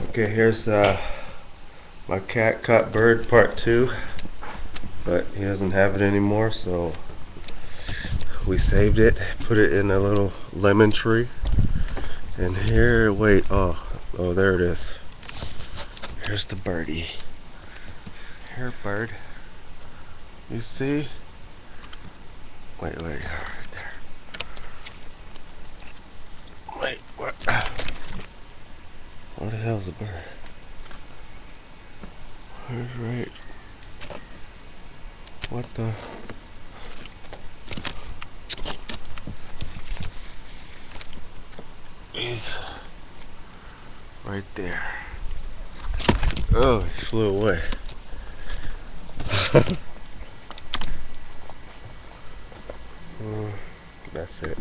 Okay, here's my cat caught bird part 2, but he doesn't have it anymore, so we saved it, put it in a little lemon tree. And here, wait, oh, there it is. Here's the birdie. Here, bird. You see? Wait, right there. Wait, what? Where the hell's the bird? Where's right? What the? He's right there. Oh, he flew away. That's it.